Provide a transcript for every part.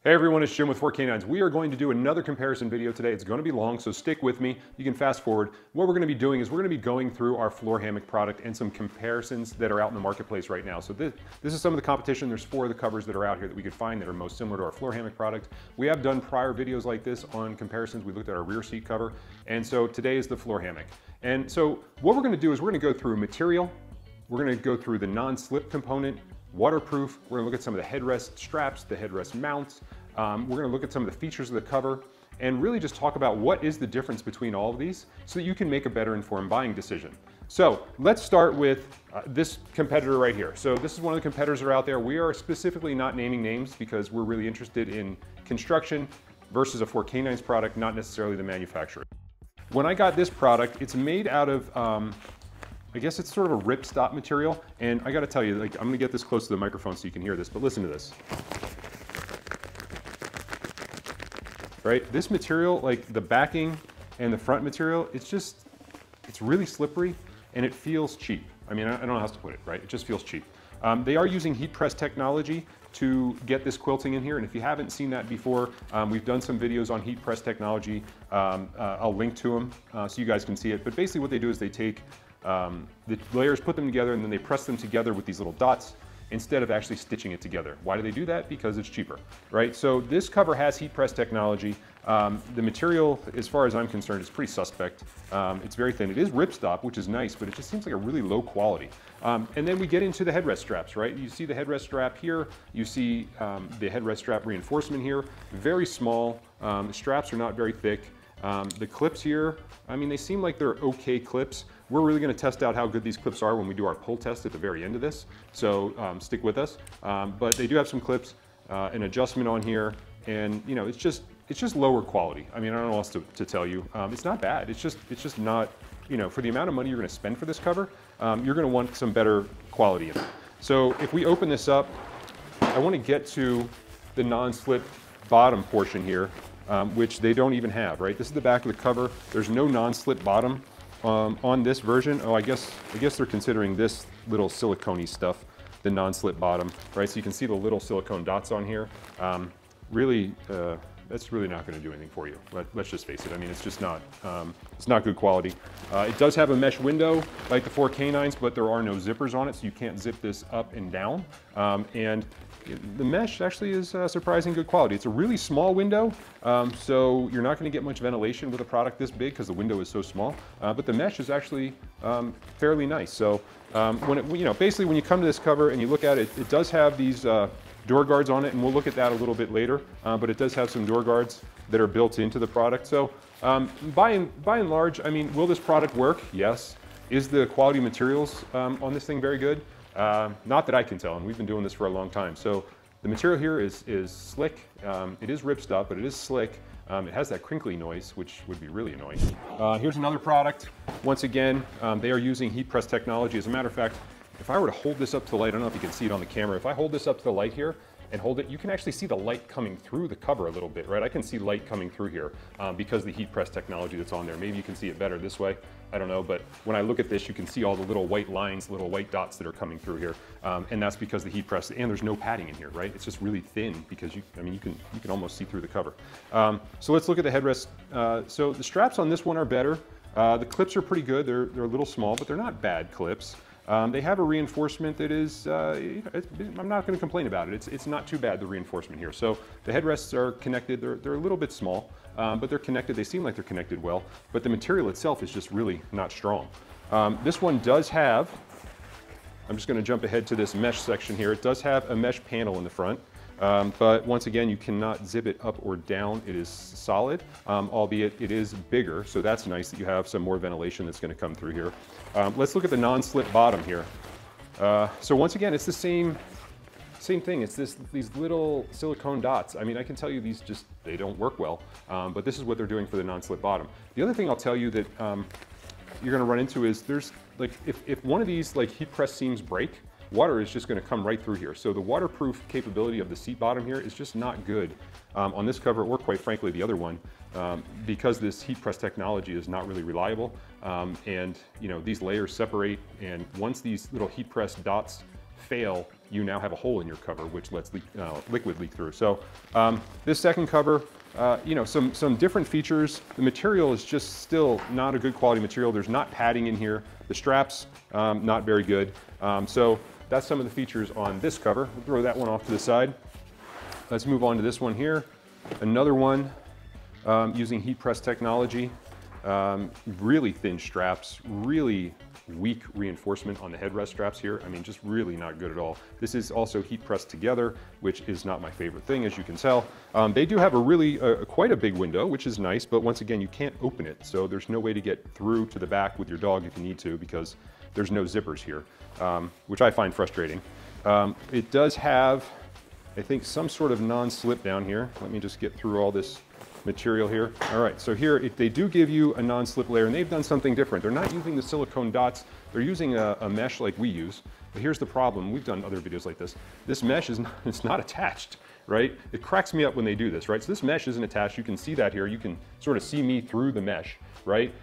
Hey everyone, it's Jim with 4Knines. We are going to do another comparison video today. It's going to be long, so stick with me. You can fast forward. What we're going to be doing is we're going to be going through our floor hammock product and some comparisons that are out in the marketplace right now. So this is some of the competition. There's 4 of the covers that are out here that we could find that are most similar to our floor hammock product. We have done prior videos like this on comparisons. We looked at our rear seat cover. And so today is the floor hammock. And so what we're going to do is we're going to go through material. We're going to go through the non-slip component, waterproof. We're going to look at some of the headrest straps, the headrest mounts. We're going to look at some of the features of the cover and really just talk about what is the difference between all of these so that you can make a better informed buying decision. So let's start with this competitor right here. So this is one of the competitors that are out there. We are specifically not naming names because we're really interested in construction versus a 4Knines product, not necessarily the manufacturer. When I got this product, it's made out of I guess it's sort of a ripstop material, and I got to tell you, like, I'm going to get this close to the microphone so you can hear this, but listen to this. Right? This material, like the backing and the front material, it's really slippery and it feels cheap. I mean, I don't know how else to put it, right? It just feels cheap. They are using heat press technology to get this quilting in here, and if you haven't seen that before, we've done some videos on heat press technology. I'll link to them so you guys can see it. But basically what they do is they take the layers, put them together, and then they press them together with these little dots instead of actually stitching it together. Why do they do that? Because it's cheaper, right? So this cover has heat press technology. The material, as far as I'm concerned, is pretty suspect. It's very thin. It is ripstop, which is nice, but it just seems like a really low quality. And then we get into the headrest straps, right? You see the headrest strap here. You see the headrest strap reinforcement here. Very small. The straps are not very thick. The clips here, I mean, they seem like they're okay clips. We're really going to test out how good these clips are when we do our pull test at the very end of this, so stick with us. But they do have some clips, an adjustment on here, and you know, it's just lower quality. I mean, I don't know what else to tell you. It's not bad. It's just not, you know, for the amount of money you're going to spend for this cover, you're going to want some better quality in it. So if we open this up, I want to get to the non-slip bottom portion here, which they don't even have, right? This is the back of the cover. There's no non-slip bottom on this version. Oh, I guess they're considering this little silicone-y stuff the non-slip bottom, right? So you can see the little silicone dots on here. Really, that's really not going to do anything for you. Let's just face it. I mean, it's just not, it's not good quality. It does have a mesh window like the 4Knines, but there are no zippers on it, so you can't zip this up and down. And the mesh actually is surprising good quality. It's a really small window, so you're not going to get much ventilation with a product this big because the window is so small. But the mesh is actually fairly nice. So basically when you come to this cover and you look at it, it does have these door guards on it, and we'll look at that a little bit later. But it does have some door guards that are built into the product. So by and large, I mean, will this product work? Yes. Is the quality materials on this thing very good? Not that I can tell, and we've been doing this for a long time. So the material here is slick. It is ripstop, but it is slick. It has that crinkly noise, which would be really annoying. Here's another product. Once again, they are using heat press technology. As a matter of fact, if I were to hold this up to the light, I don't know if you can see it on the camera. If I hold this up to the light here and hold it, you can actually see the light coming through the cover a little bit, right? I can see light coming through here because of the heat press technology that's on there. Maybe you can see it better this way. I don't know, but when I look at this, you can see all the little white lines, little white dots that are coming through here. And that's because the heat press, and there's no padding in here, right? It's just really thin because you can almost see through the cover. So let's look at the headrest. So the straps on this one are better. The clips are pretty good. They're a little small, but they're not bad clips. They have a reinforcement that is, I'm not going to complain about it. It's not too bad, the reinforcement here. So the headrests are connected. They're a little bit small, but they're connected. They seem like they're connected well, but the material itself is just really not strong. This one does have, I'm just going to jump ahead to this mesh section here. It does have a mesh panel in the front. But once again, you cannot zip it up or down. It is solid, albeit it is bigger, so that's nice that you have some more ventilation that's going to come through here. Let's look at the non-slip bottom here. So once again, it's the same thing. It's these little silicone dots. I mean, I can tell you they don't work well, but this is what they're doing for the non-slip bottom. The other thing I'll tell you that you're going to run into is there's, like, if one of these like heat press seams break, water is just going to come right through here. So the waterproof capability of the seat bottom here is just not good on this cover, or quite frankly the other one, because this heat press technology is not really reliable. And you know, these layers separate, and once these little heat press dots fail you now have a hole in your cover, which lets liquid leak through. So this second cover, you know, some different features. The material is just still not a good quality material. There's not padding in here. The straps, not very good. So that's some of the features on this cover. We'll throw that one off to the side. Let's move on to this one here. Another one using heat press technology. Really thin straps, really weak reinforcement on the headrest straps here. I mean, just really not good at all. This is also heat pressed together, which is not my favorite thing, as you can tell. They do have a really, quite a big window, which is nice, but once again, you can't open it. So there's no way to get through to the back with your dog if you need to, because there's no zippers here, which I find frustrating. It does have, I think, some sort of non-slip down here. Let me just get through all this material here. All right, so here they do give you a non-slip layer, and they've done something different. They're not using the silicone dots. They're using a mesh like we use. But here's the problem. We've done other videos like this. This mesh is not, it's not attached, right? It cracks me up when they do this, right? So this mesh isn't attached. You can see that here. You can sort of see me through the mesh, right?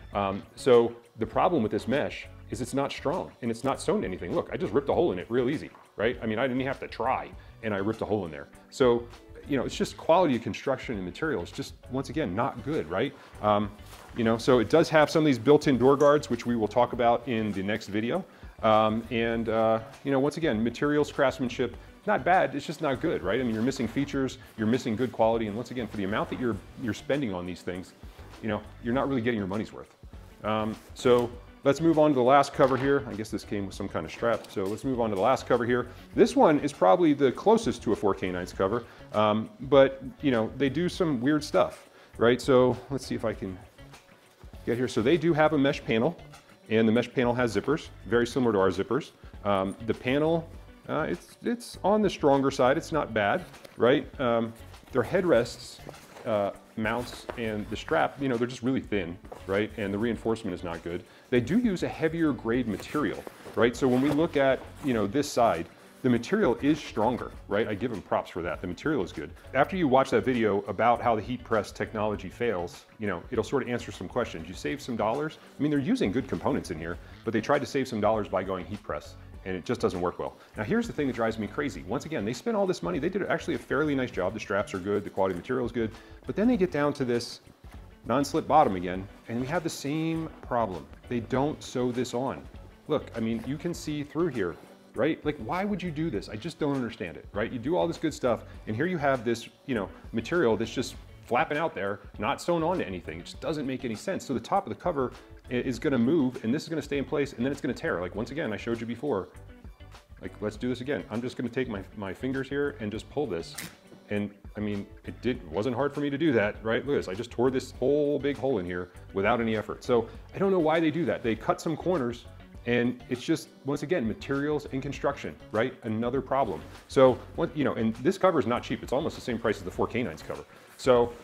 So the problem with this mesh is it's not strong and it's not sewn to anything. Look, I just ripped a hole in it real easy, right? I mean, I didn't even have to try, and I ripped a hole in there. So, you know, it's just quality of construction and material. It's just, once again, not good, right? You know, so it does have some of these built-in door guards, which we will talk about in the next video. You know, once again, materials, craftsmanship, not bad, it's just not good, right? I mean, you're missing features, you're missing good quality, and once again, for the amount that you're spending on these things, you know, you're not really getting your money's worth. So let's move on to the last cover here. I guess this came with some kind of strap, so let's move on to the last cover here. This one is probably the closest to a 4Knines cover, but you know, they do some weird stuff, right? So let's see if I can get here. So they do have a mesh panel, and the mesh panel has zippers, very similar to our zippers. The panel, it's on the stronger side. It's not bad, right? Their headrests, mounts, and the strap, you know, they're just really thin, right? And the reinforcement is not good. They do use a heavier grade material, right? So when we look at, you know, this side, the material is stronger, right? I give them props for that. The material is good. After you watch that video about how the heat press technology fails, you know, it'll sort of answer some questions. You save some dollars. I mean, they're using good components in here, but they tried to save some dollars by going heat press, and it just doesn't work well. Now, here's the thing that drives me crazy. Once again, they spent all this money. They did actually a fairly nice job. The straps are good, the quality of material is good, but then they get down to this non-slip bottom again, and we have the same problem. They don't sew this on. Look, I mean, you can see through here, right? Like, why would you do this? I just don't understand it, right? You do all this good stuff, and here you have this, you know, material that's just flapping out there, not sewn onto anything. It just doesn't make any sense. So the top of the cover is gonna move, and this is gonna stay in place, and then it's gonna tear. Like, once again, I showed you before, like, let's do this again. I'm just gonna take my fingers here and just pull this. And I mean, it wasn't hard for me to do that, right? Look at this, I just tore this whole big hole in here without any effort. So I don't know why they do that. They cut some corners, and it's just, once again, materials and construction, right? Another problem. So, you know, and this cover is not cheap. It's almost the same price as the 4Knines cover. So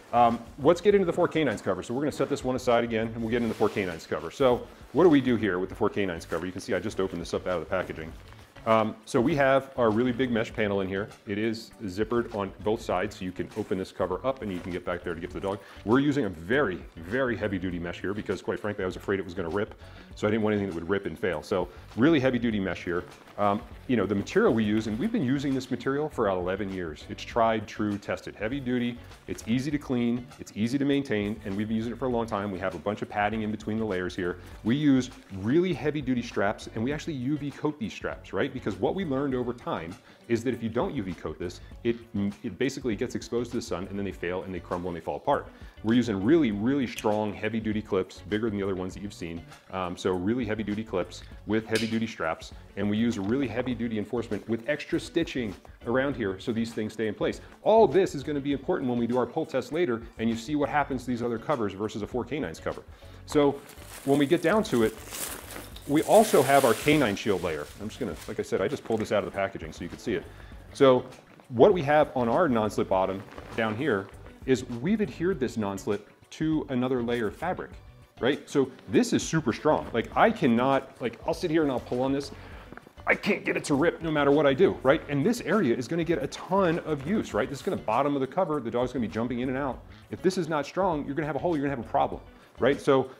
let's get into the 4Knines cover. So we're gonna set this one aside again, and we'll get into the 4Knines cover. So what do we do here with the 4Knines cover? You can see I just opened this up out of the packaging. So we have our really big mesh panel in here. It is zippered on both sides, so you can open this cover up and you can get back there to get to the dog. We're using a very, very heavy duty mesh here because, quite frankly, I was afraid it was gonna rip. So I didn't want anything that would rip and fail. So really heavy duty mesh here. You know, the material we use, and we've been using this material for 11 years. It's tried, true, tested. Heavy duty, it's easy to clean, it's easy to maintain, and we've been using it for a long time. We have a bunch of padding in between the layers here. We use really heavy duty straps, and we actually UV coat these straps, right? Because what we learned over time is that if you don't UV coat this, it basically gets exposed to the sun, and then they fail and they crumble and they fall apart. We're using really, really strong heavy duty clips, bigger than the other ones that you've seen. So really heavy duty clips with heavy duty straps, and we use a really heavy duty enforcement with extra stitching around here so these things stay in place. All this is going to be important when we do our pull test later and you see what happens to these other covers versus a 4Knines cover. So when we get down to it, we also have our canine shield layer. I'm just gonna, like I said, I just pulled this out of the packaging so you can see it. So what we have on our non-slip bottom down here is we've adhered this non-slip to another layer of fabric, right? So this is super strong. Like, I cannot, like, I'll sit here and I'll pull on this. I can't get it to rip no matter what I do, right? And this area is gonna get a ton of use, right? This is gonna bottom of the cover. The dog's gonna be jumping in and out. If this is not strong, you're gonna have a hole, you're gonna have a problem. right? So,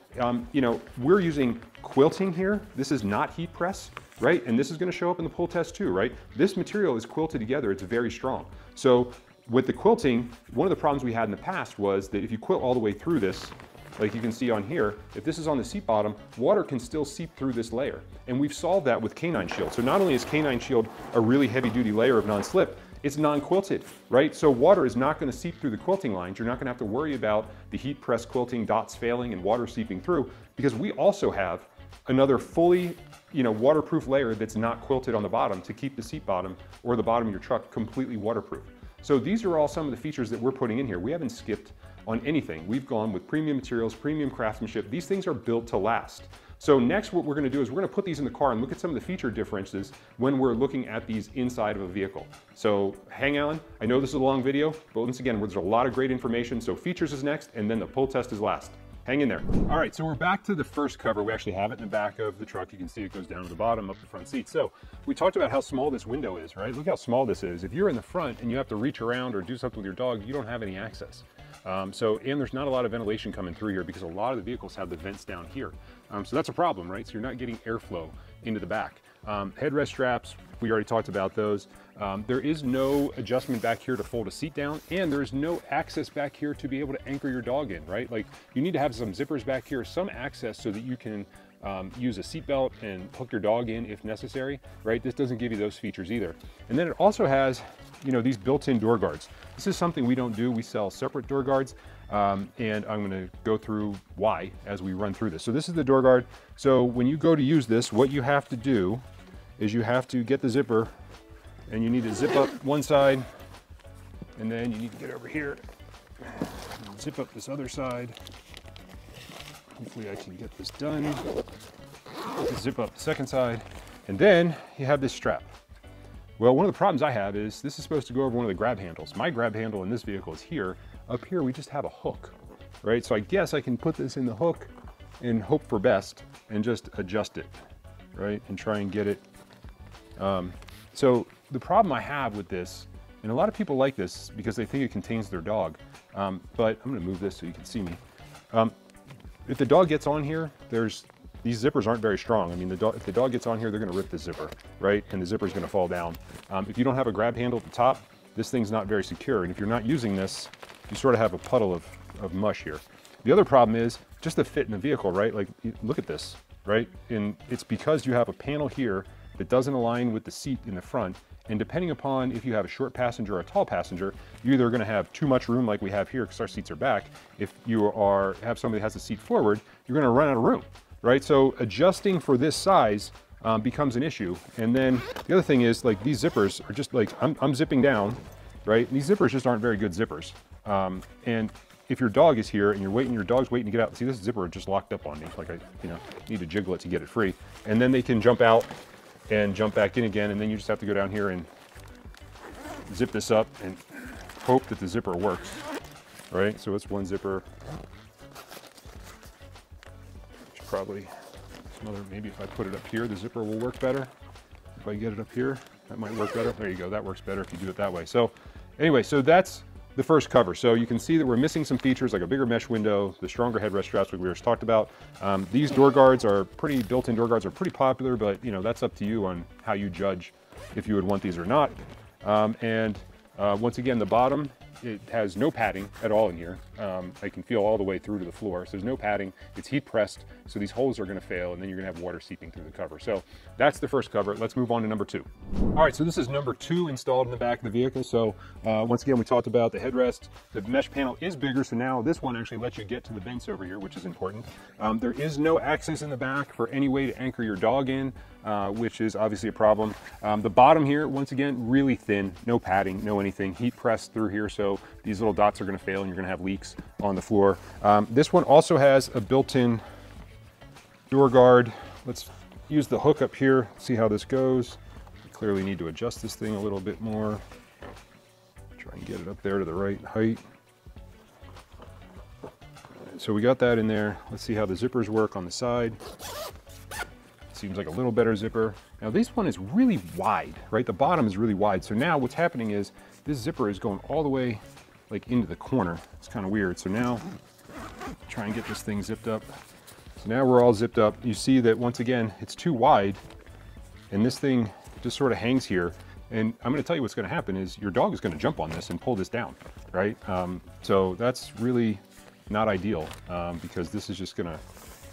you know, we're using quilting here. This is not heat press, right? And this is gonna show up in the pull test too, right? This material is quilted together, it's very strong. So with the quilting, one of the problems we had in the past was that if you quilt all the way through this, like you can see on here, if this is on the seat bottom, water can still seep through this layer. And we've solved that with K9 Shield. So not only is K9 Shield a really heavy duty layer of non-slip, it's non-quilted, right? So water is not gonna seep through the quilting lines. You're not gonna have to worry about the heat press quilting dots failing and water seeping through, because we also have another fully, you know, waterproof layer that's not quilted on the bottom to keep the seat bottom or the bottom of your truck completely waterproof. So these are all some of the features that we're putting in here. We haven't skipped on anything. We've gone with premium materials, premium craftsmanship. These things are built to last. So next what we're gonna do is we're gonna put these in the car and look at some of the feature differences when we're looking at these inside of a vehicle. So hang on, I know this is a long video, but once again, there's a lot of great information. So features is next, and then the pull test is last. Hang in there. All right, so we're back to the first cover. We actually have it in the back of the truck. You can see it goes down to the bottom, up the front seat. So we talked about how small this window is, right? Look how small this is. If you're in the front and you have to reach around or do something with your dog, you don't have any access. And there's not a lot of ventilation coming through here because a lot of the vehicles have the vents down here. So that's a problem, right? So you're not getting airflow into the back. Headrest straps, we already talked about those. There is no adjustment back here to fold a seat down, and there's no access back here to be able to anchor your dog in, right? Like you need to have some zippers back here, some access so that you can use a seat belt and hook your dog in if necessary, right? This doesn't give you those features either. And then it also has, you know, these built-in door guards. This is something we don't do. We sell separate door guards, and I'm gonna go through why as we run through this. So this is the door guard. So when you go to use this, what you have to do is you have to get the zipper, and you need to zip up one side, and then you need to get over here and zip up this other side. Hopefully I can get this done. Zip up the second side, and then you have this strap. Well, one of the problems I have is this is supposed to go over one of the grab handles. My grab handle in this vehicle is here. Up here, we just have a hook, right? So I guess I can put this in the hook and hope for best and just adjust it, right? And try and get it. So the problem I have with this, and a lot of people like this because they think it contains their dog, but I'm gonna move this so you can see me. If the dog gets on here, these zippers aren't very strong. I mean, if the dog gets on here, they're gonna rip the zipper, right? And the zipper's gonna fall down. If you don't have a grab handle at the top, this thing's not very secure. And if you're not using this, you sort of have a puddle of mush here. The other problem is just the fit in the vehicle, right? Like, look at this, right? And it's because you have a panel here that doesn't align with the seat in the front. And depending upon if you have a short passenger or a tall passenger, you're either gonna have too much room like we have here because our seats are back. If you have somebody that has the seat forward, you're gonna run out of room, right? So adjusting for this size becomes an issue. And then the other thing is, like, these zippers are just like, I'm zipping down, right? And these zippers just aren't very good zippers. And if your dog is here and your dog's waiting to get out, see, this zipper just locked up on me. Like I, need to jiggle it to get it free. And then they can jump out and jump back in again, and then you just have to go down here and zip this up and hope that the zipper works, right? So it's one zipper. There's probably some other, maybe if I put it up here, the zipper will work better. If I get it up here, that might work better. There you go, that works better if you do it that way. So anyway, so that's the first cover. So you can see that we're missing some features like a bigger mesh window, the stronger headrest straps like we just talked about. These door guards are built-in door guards are pretty popular, but that's up to you on how you judge if you would want these or not. Once again, the bottom, it has no padding at all in here. I can feel all the way through to the floor. So there's no padding. It's heat pressed, so these holes are gonna fail, and then you're gonna have water seeping through the cover. So that's the first cover. Let's move on to number 2. All right, so this is number 2 installed in the back of the vehicle. So once again, we talked about the headrest. The mesh panel is bigger, so now this one actually lets you get to the vents over here, which is important. There is no access in the back for any way to anchor your dog in, which is obviously a problem. The bottom here, once again, really thin, no padding, no anything, heat pressed through here, so these little dots are gonna fail and you're gonna have leaks on the floor. This one also has a built-in door guard. Let's use the hook up here, see how this goes. We clearly need to adjust this thing a little bit more. Try and get it up there to the right height. So we got that in there. Let's see how the zippers work on the side. Seems like a little better zipper. Now this one is really wide, right? The bottom is really wide. So now what's happening is this zipper is going all the way like into the corner. It's kind of weird. So now Try and get this thing zipped up. So now we're all zipped up. You see that once again, it's too wide and this thing just sort of hangs here. And I'm gonna tell you what's gonna happen is your dog is gonna jump on this and pull this down, right? So that's really not ideal because this is just gonna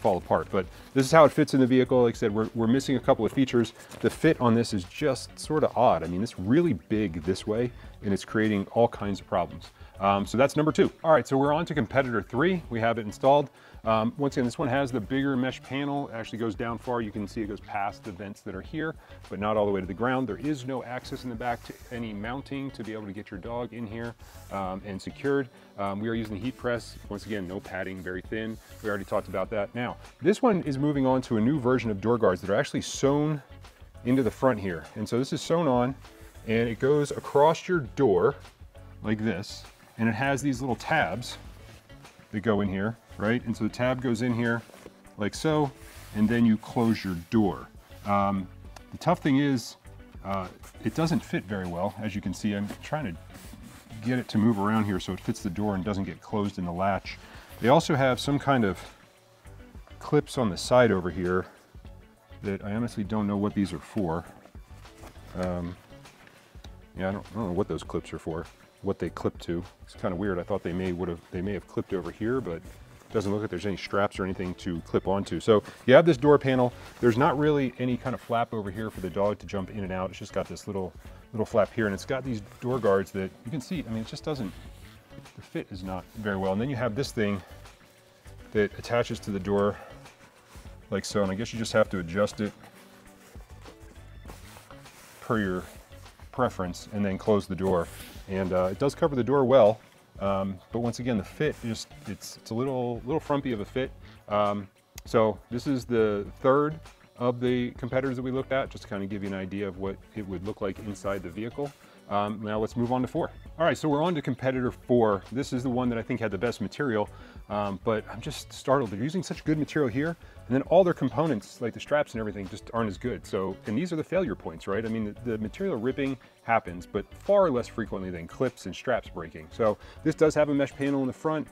fall apart. But this is how it fits in the vehicle. Like I said, we're missing a couple of features. The fit on this is just sort of odd. I mean, it's really big this way and it's creating all kinds of problems. So that's number 2. All right, so we're on to competitor 3. We have it installed. Once again, this one has the bigger mesh panel. It actually goes down far. You can see it goes past the vents that are here, but not all the way to the ground. There is no access in the back to any mounting to be able to get your dog in here and secured. We are using the heat press. Once again, no padding, very thin. We already talked about that. Now, this one is moving on to a new version of door guards that are actually sewn into the front here. And so this is sewn on and it goes across your door like this. And it has these little tabs that go in here, right? And so the tab goes in here like so, and then you close your door. The tough thing is, it doesn't fit very well. As you can see, I'm trying to get it to move around here so it fits the door and doesn't get closed in the latch. They also have some kind of clips on the side over here that I honestly don't know what these are for. Yeah, I don't know what those clips are for. What they clip to. It's kind of weird. I thought they may have clipped over here, but it doesn't look like there's any straps or anything to clip onto. So you have this door panel. There's not really any kind of flap over here for the dog to jump in and out. It's just got this little flap here, and it's got these door guards that you can see. I mean, it just doesn't, the fit is not very well. And then you have this thing that attaches to the door like so, and I guess you just have to adjust it per your preference and then close the door. And it does cover the door well, but once again, the fit just, it's a little frumpy of a fit. So this is the 3rd of the competitors that we looked at, just to kind of give you an idea of what it would look like inside the vehicle. Now let's move on to 4. All right, so we're on to competitor 4. This is the one that I think had the best material, but I'm just startled. They're using such good material here, and then all their components, like the straps and everything, just aren't as good. So, and these are the failure points, right? I mean, the material ripping happens, but far less frequently than clips and straps breaking. So this does have a mesh panel in the front.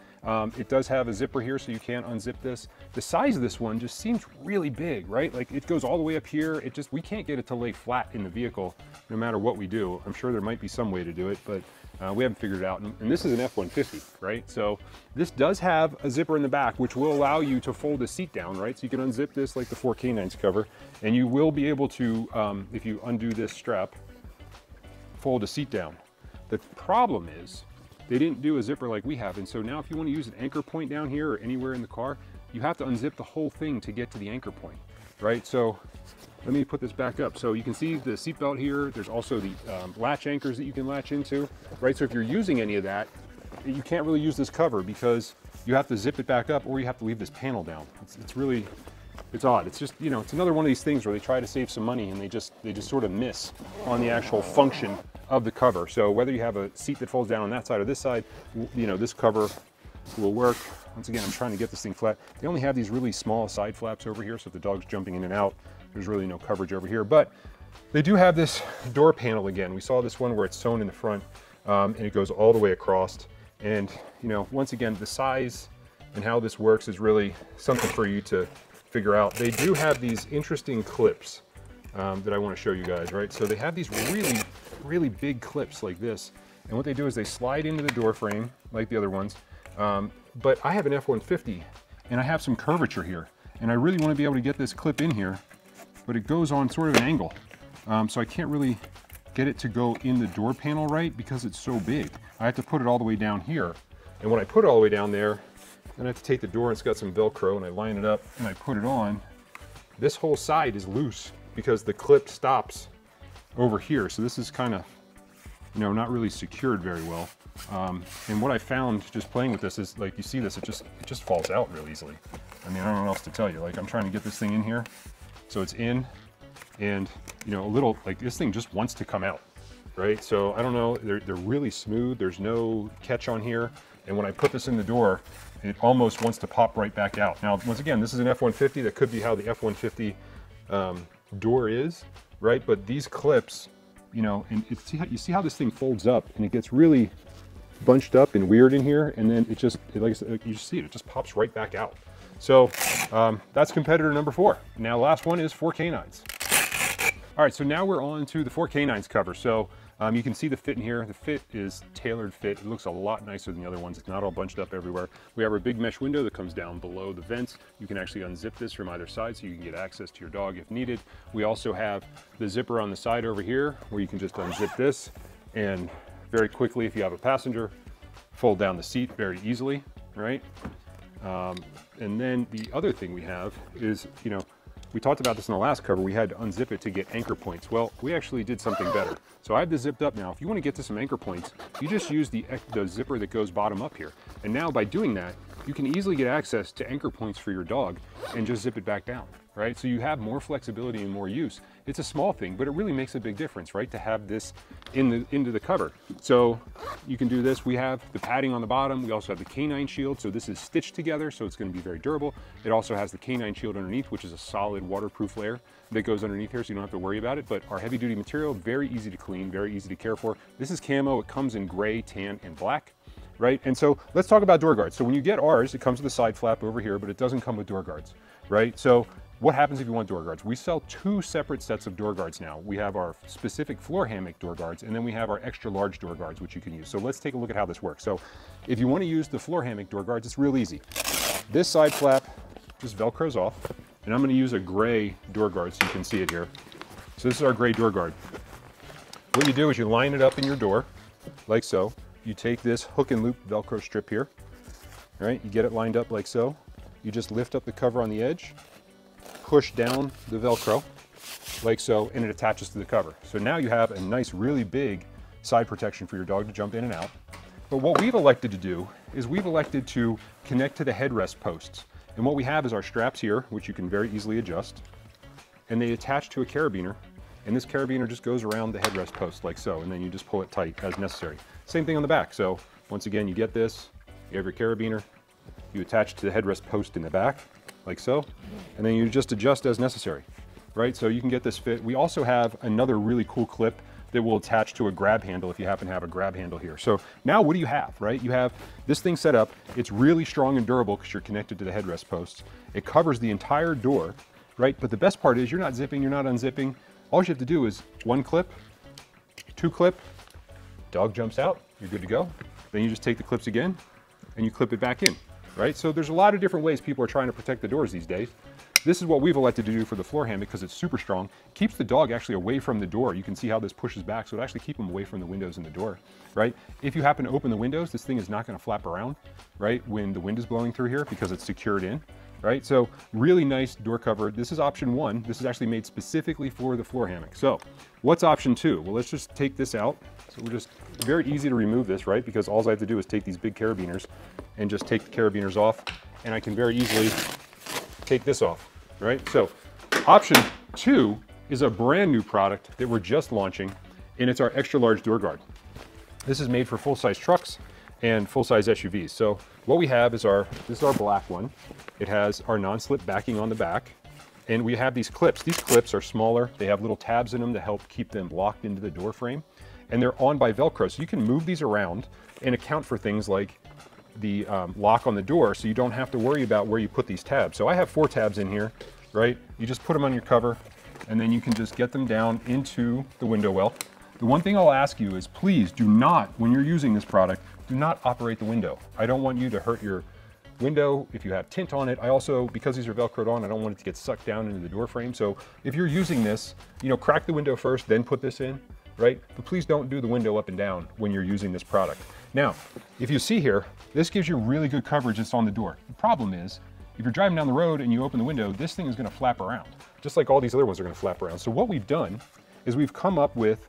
It does have a zipper here, so you can't unzip this. The size of this one just seems really big, right? Like it goes all the way up here. We can't get it to lay flat in the vehicle, no matter what we do. I'm sure there might be some way to do it, but we haven't figured it out. And this is an F-150, right? So this does have a zipper in the back, which will allow you to fold the seat down, right? So you can unzip this like the 4Knines cover, and you will be able to, if you undo this strap, fold the seat down. The problem is they didn't do a zipper like we have, and so now if you want to use an anchor point down here or anywhere in the car, you have to unzip the whole thing to get to the anchor point, right? So let me put this back up. So you can see the seat belt here. There's also the latch anchors that you can latch into, right? So if you're using any of that, you can't really use this cover because you have to zip it back up or you have to leave this panel down. It's odd. It's just, you know, it's another one of these things where they try to save some money and they just sort of miss on the actual function of the cover. So whether you have a seat that folds down on that side or this side, you know, this cover will work. Once again, I'm trying to get this thing flat. They only have these really small side flaps over here, so if the dog's jumping in and out, there's really no coverage over here. But they do have this door panel again. We saw this one where it's sewn in the front and it goes all the way across. And, you know, once again, the size and how this works is really something for you to figure out. They do have these interesting clips that I want to show you guys, right? So they have these really big clips like this. And what they do is they slide into the door frame like the other ones. But I have an F-150 and I have some curvature here. And I really want to be able to get this clip in here, but it goes on sort of an angle. So I can't really get it to go in the door panel right because it's so big. I have to put it all the way down here. And when I put it all the way down there, then I have to take the door, and it's got some Velcro, and I line it up and I put it on. This whole side is loose because the clip stops over here. So this is kind of, you know, not really secured very well. And what I found just playing with this is, like, you see this, it just falls out real easily. I mean, I don't know what else to tell you. Like, I'm trying to get this thing in here. So it's in, and, you know, a little, like, this thing just wants to come out, right? So I don't know, they're really smooth. There's no catch on here. And when I put this in the door, it almost wants to pop right back out. Now, once again, this is an F-150. That could be how the F-150 door is, right? But these clips, you know, and you see how this thing folds up, and it gets really bunched up and weird in here, and then like I said, you see it just pops right back out. So that's competitor number 4. Now last one is 4Knines. All right, so now we're on to the 4Knines cover. So you can see the fit in here. The fit is tailored fit. It looks a lot nicer than the other ones. It's not all bunched up everywhere. We have our big mesh window that comes down below the vents. You can actually unzip this from either side so you can get access to your dog if needed. We also have the zipper on the side over here where you can just unzip this and very quickly, if you have a passenger, fold down the seat very easily, right? And then the other thing we have is, you know, we talked about this in the last cover. We had to unzip it to get anchor points. Well, we actually did something better. So I have this zipped up now. If you want to get to some anchor points, you just use the zipper that goes bottom up here. And now by doing that, you can easily get access to anchor points for your dog and just zip it back down, right? So you have more flexibility and more use. It's a small thing, but it really makes a big difference, right? To have this into the cover. So you can do this. We have the padding on the bottom. We also have the canine shield. So this is stitched together, so it's going to be very durable. It also has the canine shield underneath, which is a solid waterproof layer that goes underneath here, so you don't have to worry about it. But our heavy duty material, very easy to clean, very easy to care for. This is camo. It comes in gray, tan, and black. Right? And so let's talk about door guards. So when you get ours, it comes with a side flap over here, but it doesn't come with door guards, right? So what happens if you want door guards? We sell 2 separate sets of door guards now. We have our specific floor hammock door guards, and then we have our extra large door guards, which you can use. So let's take a look at how this works. So if you want to use the floor hammock door guards, it's real easy. This side flap just Velcros off, and I'm going to use a gray door guard so you can see it here. So this is our gray door guard. What you do is you line it up in your door, like so. You take this hook and loop Velcro strip here, all right? You get it lined up like so. You just lift up the cover on the edge, push down the Velcro like so, and it attaches to the cover. So now you have a nice, really big side protection for your dog to jump in and out. But what we've elected to do is we've elected to connect to the headrest posts. And what we have is our straps here, which you can very easily adjust, and they attach to a carabiner. And this carabiner just goes around the headrest post like so, and then you just pull it tight as necessary. Same thing on the back. So once again, you get this, you have your carabiner, you attach to the headrest post in the back like so, and then you just adjust as necessary, right? So you can get this fit. We also have another really cool clip that will attach to a grab handle if you happen to have a grab handle here. So now what do you have, right? You have this thing set up. It's really strong and durable because you're connected to the headrest posts. It covers the entire door, right? But the best part is you're not zipping, you're not unzipping. All you have to do is 1 clip, 2 clip, dog jumps out, you're good to go. Then you just take the clips again and you clip it back in, right? So there's a lot of different ways people are trying to protect the doors these days. This is what we've elected to do for the floor hammock because it's super strong. It keeps the dog actually away from the door. You can see how this pushes back, so it actually keeps them away from the windows and the door, right? If you happen to open the windows, this thing is not going to flap around, right, when the wind is blowing through here because it's secured in. Right, so really nice door cover. This is option 1. This is actually made specifically for the floor hammock. So what's option 2? Well, let's just take this out. So we're just very easy to remove this, right? Because all I have to do is take these big carabiners and just take the carabiners off, and I can very easily take this off, right? So option 2 is a brand new product that we're just launching, and it's our extra large door guard. This is made for full-size trucks and full-size SUVs. So what we have is this is our black one. It has our non-slip backing on the back, and we have these clips. These clips are smaller. They have little tabs in them to help keep them locked into the door frame, and they're on by Velcro. So you can move these around and account for things like the lock on the door, so you don't have to worry about where you put these tabs. So I have 4 tabs in here, right? You just put them on your cover, and then you can just get them down into the window well. The one thing I'll ask you is please do not, when you're using this product, do not operate the window. I don't want you to hurt your window if you have tint on it. I also, because these are Velcroed on, I don't want it to get sucked down into the door frame. So if you're using this, you know, crack the window first, then put this in, right? But please don't do the window up and down when you're using this product. Now, if you see here, this gives you really good coverage that's on the door. The problem is, if you're driving down the road and you open the window, this thing is gonna flap around, just like all these other ones are gonna flap around. So what we've done is we've come up with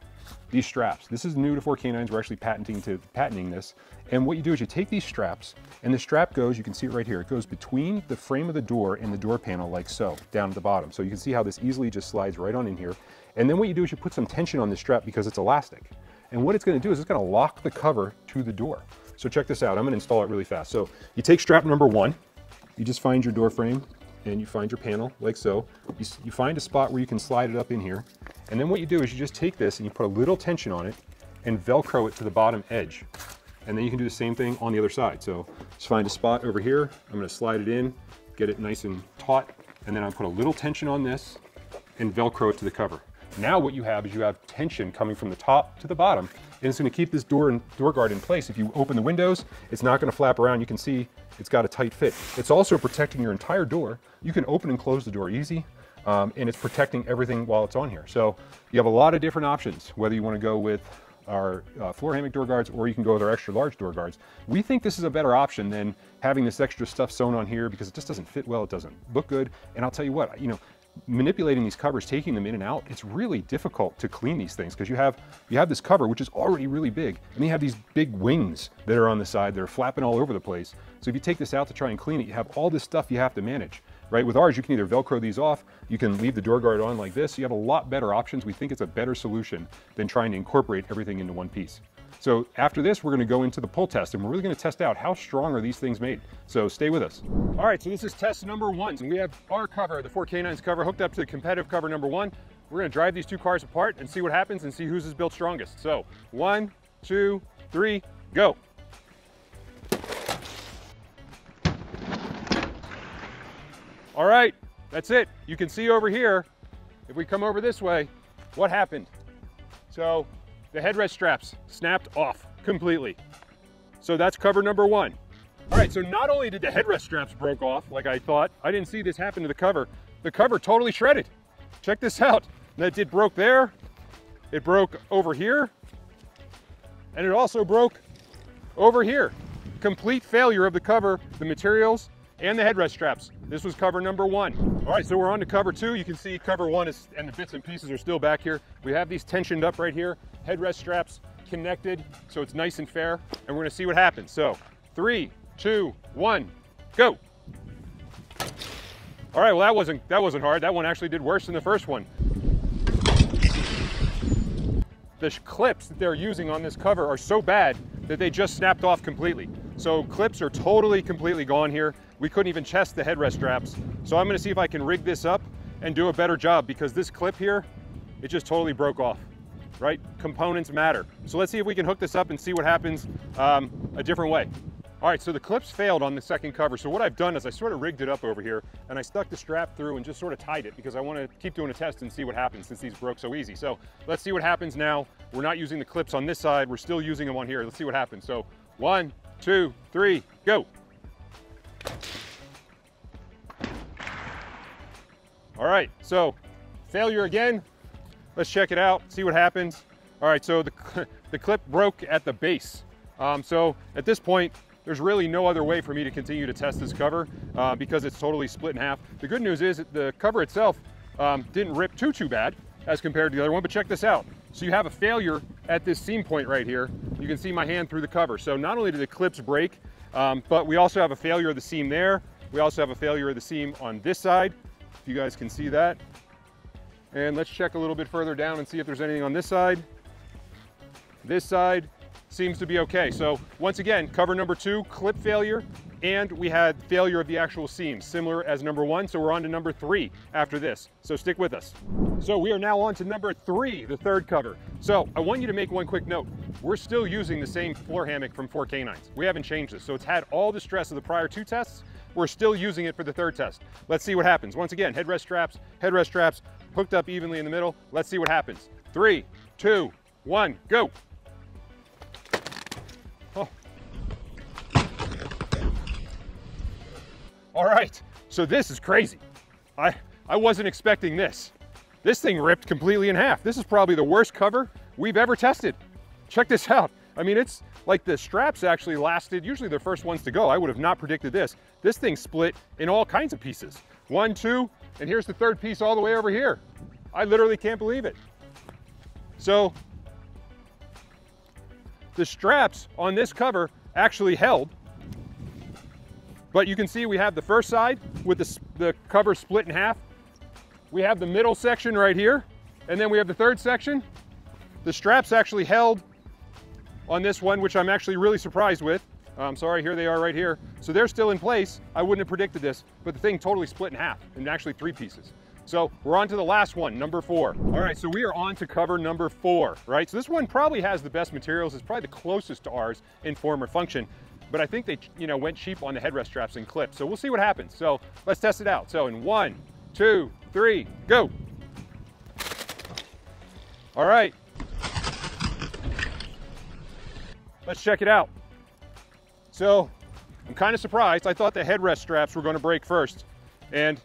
these straps. This is new to 4Knines. We're actually patenting this. And what you do is you take these straps, and the strap goes, you can see it right here, it goes between the frame of the door and the door panel like so, down at the bottom. So you can see how this easily just slides right on in here. And then what you do is you put some tension on this strap because it's elastic. And what it's gonna do is it's gonna lock the cover to the door. So check this out, I'm gonna install it really fast. So you take strap number 1, you just find your door frame, and you find your panel like so. You find a spot where you can slide it up in here. And then what you do is you just take this and you put a little tension on it and Velcro it to the bottom edge And then you can do the same thing on the other side. So just find a spot over here. I'm gonna slide it in, get it nice and taut, and then I'll put a little tension on this and Velcro it to the cover. Now what you have is you have tension coming from the top to the bottom, and it's gonna keep this door guard in place. If you open the windows, it's not gonna flap around. You can see it's got a tight fit. It's also protecting your entire door. You can open and close the door easy, and it's protecting everything while it's on here. So you have a lot of different options, whether you wanna go with our floor hammock door guards, or you can go with our extra large door guards. We think this is a better option than having this extra stuff sewn on here because it just doesn't fit well, it doesn't look good. And I'll tell you what, manipulating these covers, taking them in and out, it's really difficult to clean these things because you have this cover which is already really big, and you have these big wings that are on the side that are flapping all over the place. So if you take this out to try and clean it, you have all this stuff you have to manage. Right, with ours, you can either Velcro these off, you can leave the door guard on like this. You have a lot better options. We think it's a better solution than trying to incorporate everything into one piece. So after this, we're gonna go into the pull test, and we're really gonna test out how strong are these things made. So stay with us. All right, so this is test number 1. And we have our cover, the 4Knines cover, hooked up to the competitive cover number 1. We're gonna drive these two cars apart and see what happens and see whose is built strongest. So 1, 2, 3, go. All right, that's it. You can see over here, if we come over this way, what happened. So the headrest straps snapped off completely. So that's cover number 1. All right, so not only did the headrest straps broke off like I thought, I didn't see this happen to the cover totally shredded. Check this out. That it broke there, it broke over here, and it also broke over here. Complete failure of the cover, the materials, and the headrest straps. This was cover number 1. All right, so we're on to cover 2. You can see cover 1 is, and the bits and pieces are still back here. We have these tensioned up right here, headrest straps connected, so it's nice and fair, and we're gonna see what happens. So 3, 2, 1, go. All right, well that wasn't hard. That one actually did worse than the first one. The clips that they're using on this cover are so bad that they just snapped off completely. So clips are completely gone here. We couldn't even test the headrest straps. So I'm gonna see if I can rig this up and do a better job, because this clip here, it just totally broke off, right? Components matter. So let's see if we can hook this up and see what happens a different way. All right, so the clips failed on the second cover. So what I've done is I sort of rigged it up over here, and I stuck the strap through and just sort of tied it, because I want to keep doing a test and see what happens since these broke so easy. So let's see what happens now. We're not using the clips on this side. We're still using them on here. Let's see what happens. So 1, 2, 3, go. All right, so failure again. Let's check it out, see what happens. All right, so the clip broke at the base. So at this point, there's really no other way for me to continue to test this cover because it's totally split in half. The good news is that the cover itself didn't rip too bad as compared to the other one, but check this out. So you have a failure at this seam point right here. You can see my hand through the cover. So not only did the clips break, but we also have a failure of the seam there. We also have a failure of the seam on this side, if you guys can see that. And let's check a little bit further down and see if there's anything on this side. This side seems to be okay. So once again, cover number 2, clip failure, and we had failure of the actual seam, similar as number 1. So we're on to number 3 after this. So stick with us. So we are now on to number 3, the third cover. So I want you to make one quick note. We're still using the same floor hammock from 4Knines. We haven't changed this. So it's had all the stress of the prior 2 tests. We're still using it for the third test. Let's see what happens. Once again, headrest straps hooked up evenly in the middle. Let's see what happens. 3, 2, 1, go. Oh. All right, so this is crazy. I wasn't expecting this. This thing ripped completely in half. This is probably the worst cover we've ever tested. Check this out. I mean, it's like the straps actually lasted, usually they're first ones to go. I would have not predicted this. This thing split in all kinds of pieces. 1, 2, and here's the third piece all the way over here. I literally can't believe it. So the straps on this cover actually held, but you can see we have the first side with the cover split in half. We have the middle section right here, and then we have the third section. The straps actually held on this one, which I'm actually really surprised with. Sorry, here they are right here. So they're still in place. I wouldn't have predicted this, but the thing totally split in half, and actually 3 pieces. So we're on to the last one, number 4. All right, so we are on to cover number 4, right? So this one probably has the best materials. It's probably the closest to ours in form or function, but I think they, went cheap on the headrest straps and clips. So we'll see what happens. So let's test it out. So in 1, 2, 3, go. All right. Let's check it out. So I'm kind of surprised. I thought the headrest straps were going to break first, and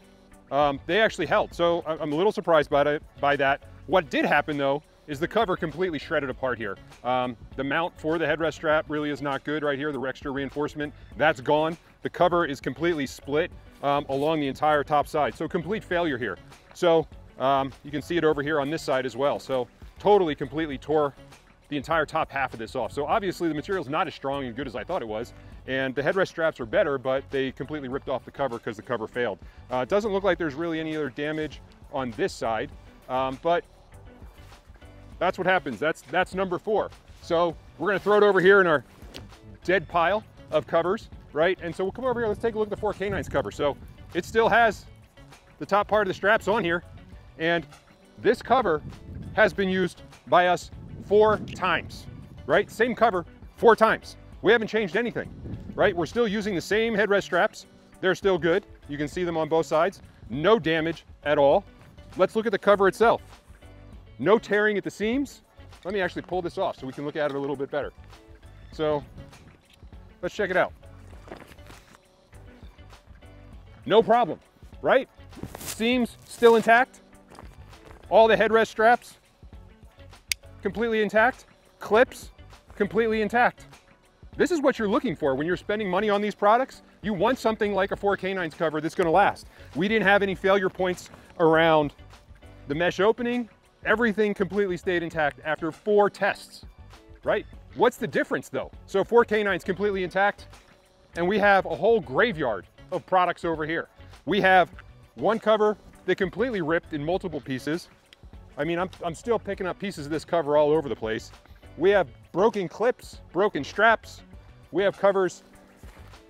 they actually held. So I'm a little surprised by that. What did happen though is the cover completely shredded apart here. The mount for the headrest strap really is not good right here. The extra reinforcement, that's gone. The cover is completely split along the entire top side. So complete failure here. So you can see it over here on this side as well. So totally, completely tore the entire top half of this off. So obviously the material's not as strong and good as I thought it was. And the headrest straps are better, but they completely ripped off the cover because the cover failed. It doesn't look like there's really any other damage on this side, but that's what happens. That's number 4. So we're gonna throw it over here in our dead pile of covers, right? And so we'll come over here, let's take a look at the 4Knines cover. So it still has the top part of the straps on here, and this cover has been used by us 4 times, right? Same cover 4 times. We haven't changed anything, right? We're still using the same headrest straps. They're still good. You can see them on both sides. No damage at all. Let's look at the cover itself. No tearing at the seams. Let me actually pull this off so we can look at it a little bit better. So let's check it out. No problem, right? Seams still intact. All the headrest straps completely intact. Clips completely intact. This is what you're looking for when you're spending money on these products. You want something like a 4Knines cover that's gonna last. We didn't have any failure points around the mesh opening. Everything completely stayed intact after 4 tests, right? What's the difference though? So 4Knines completely intact, and we have a whole graveyard of products over here. We have one cover that completely ripped in multiple pieces. I mean, I'm still picking up pieces of this cover all over the place. We have broken clips, broken straps. We have covers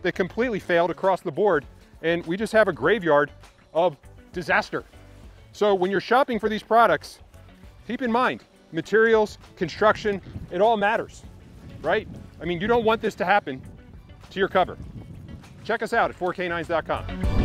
that completely failed across the board, and we just have a graveyard of disaster. So when you're shopping for these products, keep in mind, materials, construction, it all matters, right? I mean, you don't want this to happen to your cover. Check us out at 4Knines.com.